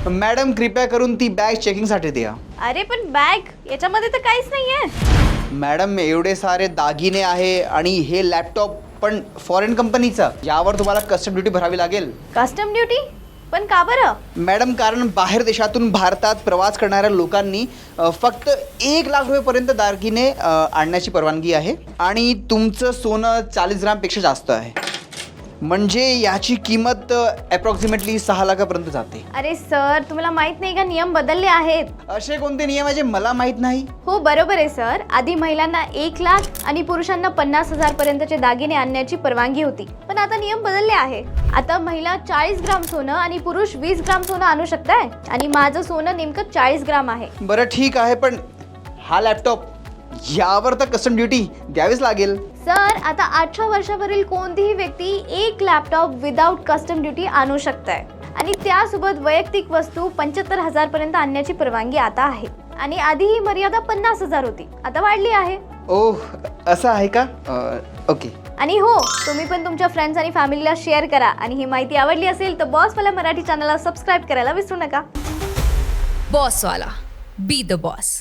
Madam कृपया करून ती बॅग चेकिंगसाठी द्या. अरे पण बॅग याच्यामध्ये तर काहीच नाहीये. मॅडम एवढे सारे दागिने आहे आणि हे लॅपटॉप पण फॉरेन कंपनीचा, यावर तुम्हाला कस्टम ड्युटी भरावी लागेल. Custom duty? पण का बरं? मॅडम कारण बाहेर देशातून भारतात प्रवास करणाऱ्या लोकांनी फक्त 1,00,000 रुपयेपर्यंत दागिने आणण्याची परवानगी आहे आणि तुमचं सोनं 40 ग्रामपेक्षा जास्त आहे, म्हणजे याची किंमत अप्रॉक्सिमेटली 6 लाखापर्यंत जाते. अरे सर, तुम्हाला माहित नाही का नियम बदलले आहेत? असे कोणते नियम आहे जे मला माहीत नाही? हो बरोबर आहे सर. आधी महिलांना 1,00,000 आणि पुरुषांना 50,000 पर्यंतचे दागिने आणण्याची परवानगी होती, पण आता नियम बदलले आहे. आता महिला 40 ग्राम सोनं आणि पुरुष 20 ग्राम सोनं आणू शकताय आणि माझं सोनं नेमकं 40 ग्राम आहे. बरं ठीक आहे, पण हा लॅपटॉप यावर तर कस्टम ड्युटी द्यावीच लागेल. सर आता 18 वर्षावरील कोणतीही व्यक्ती एक लॅपटॉप विदाउट कस्टम ड्युटी आणू शकताय आणि त्यासोबत वैयक्तिक वस्तू 75,000 पर्यंत आणण्याची परवानगी आता आहे आणि आधी ही मर्यादा 50,000 होती, आता वाढली आहे. ओह असं आहे का? ओके. आणि हो, तुम्ही पण तुमच्या फ्रेंड्स आणि फॅमिलीला शेअर करा आणि ही माहिती आवडली असेल तर बॉसवाला मराठी चॅनलला सबस्क्राईब करायला विसरू नका. बॉसवाला, बी द बॉस.